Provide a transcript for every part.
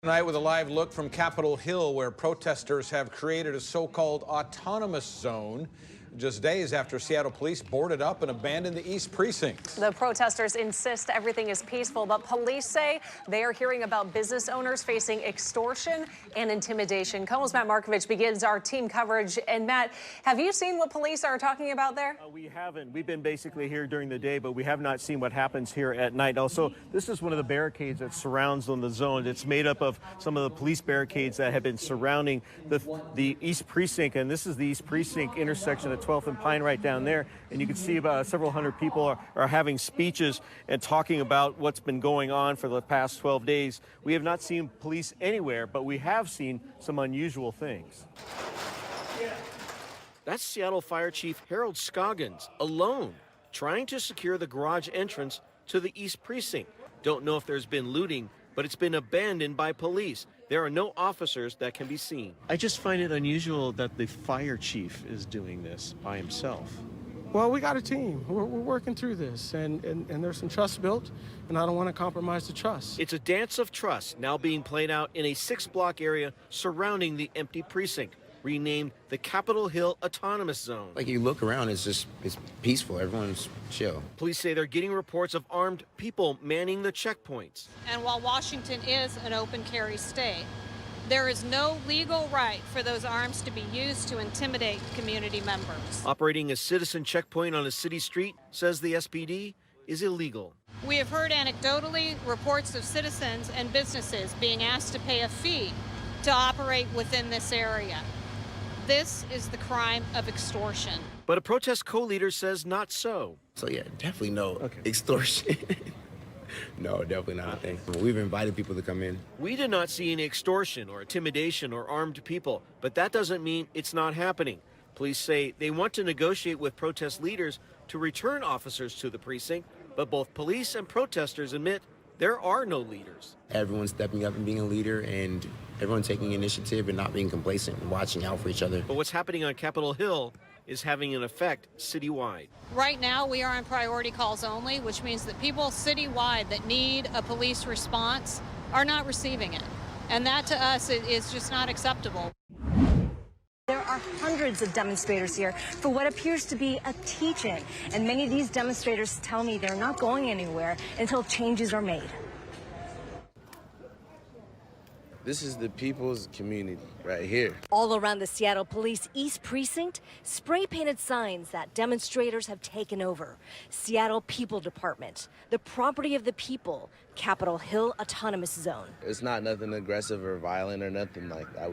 Tonight with a live look from Capitol Hill, where protesters have created a so-called autonomous zone just days after Seattle police boarded up and abandoned the East Precinct. The protesters insist everything is peaceful, but police say they are hearing about business owners facing extortion and intimidation. KOMO's Matt Markovich begins our team coverage. And Matt, have you seen what police are talking about there? We haven't. We've been basically here during the day, but we have not seen what happens here at night. Also, this is one of the barricades that surrounds on the zone. It's made up of some of the police barricades that have been surrounding the East Precinct, and this is the East Precinct intersection at 12th and Pine right down there. And you can see about several hundred people are having speeches and talking about what's been going on for the past 12 days. We have not seen police anywhere, but we have seen some unusual things. That's Seattle Fire Chief Harold Scoggins, alone, trying to secure the garage entrance to the East Precinct. Don't know if there's been looting, but it's been abandoned by police. There are no officers that can be seen. I just find it unusual that the fire chief is doing this by himself. Well, we got a team. We're working through this, and there's some trust built, and I don't want to compromise the trust. It's a dance of trust now being played out in a 6-block area surrounding the empty precinct, renamed the Capitol Hill Autonomous Zone. Like, you look around, it's peaceful. Everyone's chill. Police say they're getting reports of armed people manning the checkpoints. And while Washington is an open carry state, there is no legal right for those arms to be used to intimidate community members. Operating a citizen checkpoint on a city street, says the SPD, is illegal. We have heard anecdotally reports of citizens and businesses being asked to pay a fee to operate within this area. This is the crime of extortion. But a protest co-leader says not so. So yeah, definitely no extortion. No, definitely not. We've invited people to come in. We did not see any extortion or intimidation or armed people, but that doesn't mean it's not happening. Police say they want to negotiate with protest leaders to return officers to the precinct, but both police and protesters admit there are no leaders. Everyone's stepping up and being a leader, and everyone taking initiative and not being complacent and watching out for each other. But what's happening on Capitol Hill is having an effect citywide. Right now, we are on priority calls only, which means that people citywide that need a police response are not receiving it. And that to us is just not acceptable. There are hundreds of demonstrators here for what appears to be a teach-in, and many of these demonstrators tell me they're not going anywhere until changes are made. This is the people's community right here. All around the Seattle Police East Precinct, spray-painted signs that demonstrators have taken over. Seattle People Department, the property of the people, Capitol Hill Autonomous Zone. It's not nothing aggressive or violent or nothing like that.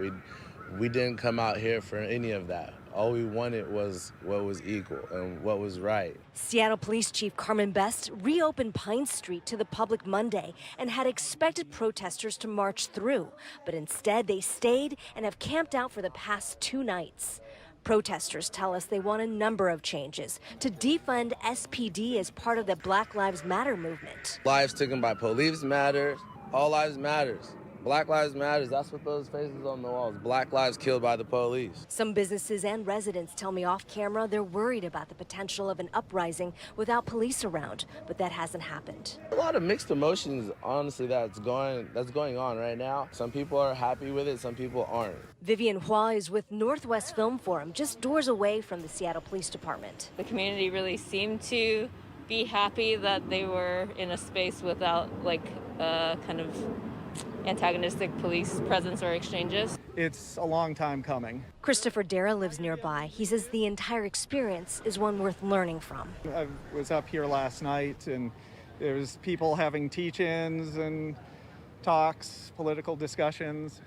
We didn't come out here for any of that. All we wanted was what was equal and what was right. Seattle Police Chief Carmen Best reopened Pine Street to the public Monday and had expected protesters to march through, but instead they stayed and have camped out for the past 2 nights. Protesters tell us they want a number of changes to defund SPD as part of the Black Lives Matter movement. Lives taken by police matter. All lives matters. Black Lives Matter, that's what those faces on the walls. Black lives killed by the police. Some businesses and residents tell me off camera they're worried about the potential of an uprising without police around, but that hasn't happened. A lot of mixed emotions, honestly, that's going on right now. Some people are happy with it, some people aren't. Vivian Hua is with Northwest Film Forum, just doors away from the Seattle Police Department. The community really seemed to be happy that they were in a space without kind of antagonistic police presence or exchanges. It's a long time coming. Christopher Dara lives nearby. He says the entire experience is one worth learning from. I was up here last night, and there was people having teach-ins and talks, political discussions.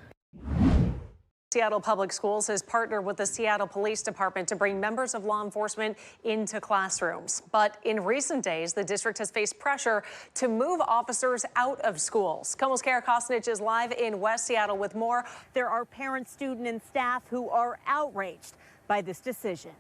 Seattle Public Schools has partnered with the Seattle Police Department to bring members of law enforcement into classrooms. But in recent days, the district has faced pressure to move officers out of schools. KOMO's Kara Kosnich is live in West Seattle with more. There are parents, students, and staff who are outraged by this decision.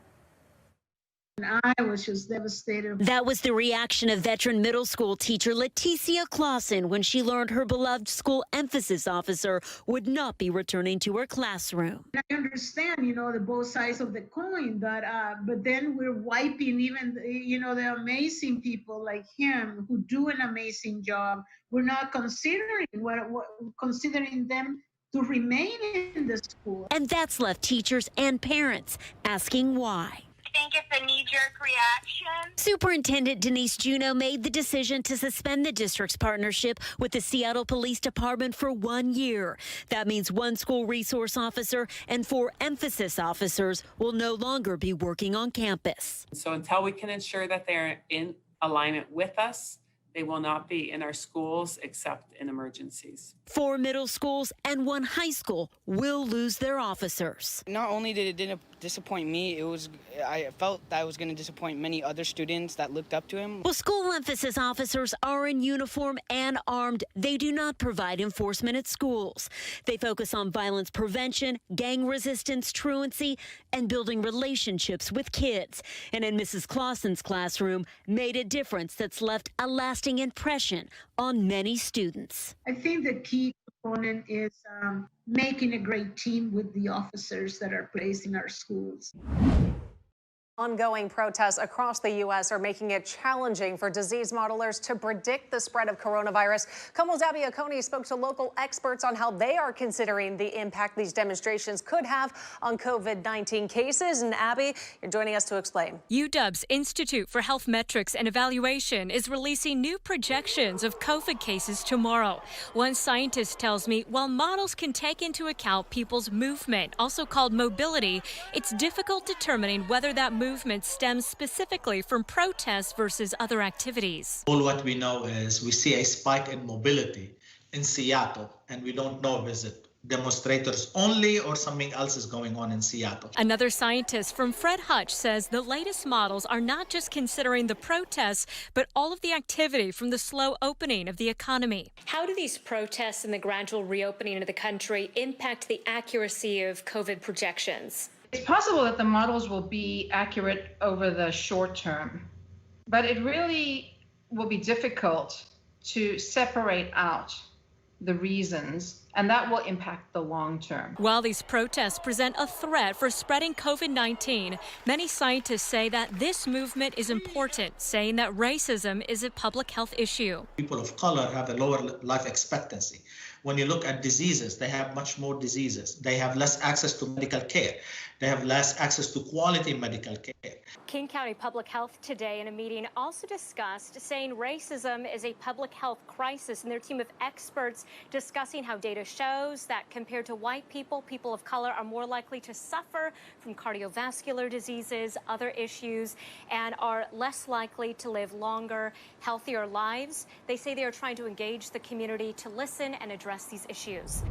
I was just devastated. That was the reaction of veteran middle school teacher Leticia Clausen when she learned her beloved school emphasis officer would not be returning to her classroom. I understand, the both sides of the coin, but then we're wiping even, the amazing people like him who do an amazing job. We're not considering them to remain in the school. And that's left teachers and parents asking why. I think it's a knee-jerk reaction. Superintendent Denise Juneau made the decision to suspend the district's partnership with the Seattle Police Department for 1 year. That means 1 school resource officer and 4 emphasis officers will no longer be working on campus. So until we can ensure that they're in alignment with us, they will not be in our schools except in emergencies. 4 middle schools and 1 high school will lose their officers. Not only did it disappoint me, I felt that I was going to disappoint many other students that looked up to him. Well, school emphasis officers are in uniform and armed. They do not provide enforcement at schools. They focus on violence prevention, gang resistance, truancy, and building relationships with kids. And in Mrs. Clausen's classroom, made a difference that's left a lasting impression on many students. I think the key component is making a great team with the officers that are placed in our schools. Ongoing protests across the U.S. are making it challenging for disease modelers to predict the spread of coronavirus. KOMO's Abby Oconee spoke to local experts on how they are considering the impact these demonstrations could have on COVID-19 cases. And Abby, you're joining us to explain. UW's Institute for Health Metrics and Evaluation is releasing new projections of COVID cases tomorrow. One scientist tells me while models can take into account people's movement, also called mobility, it's difficult determining whether that movement stems specifically from protests versus other activities. All what we know is we see a spike in mobility in Seattle, and we don't know if it's demonstrators only or something else is going on in Seattle. Another scientist from Fred Hutch says the latest models are not just considering the protests, but all of the activity from the slow opening of the economy. How do these protests and the gradual reopening of the country impact the accuracy of COVID projections? It's possible that the models will be accurate over the short term, but it really will be difficult to separate out the reasons, and that will impact the long term. While these protests present a threat for spreading COVID-19, many scientists say that this movement is important, saying that racism is a public health issue. People of color have a lower life expectancy. When you look at diseases, they have much more diseases. They have less access to medical care. They have less access to quality medical care. King County Public Health today in a meeting also discussed saying racism is a public health crisis, and their team of experts discussing how data shows that compared to white people, people of color are more likely to suffer from cardiovascular diseases, other issues, and are less likely to live longer, healthier lives. They say they are trying to engage the community to listen and address these issues.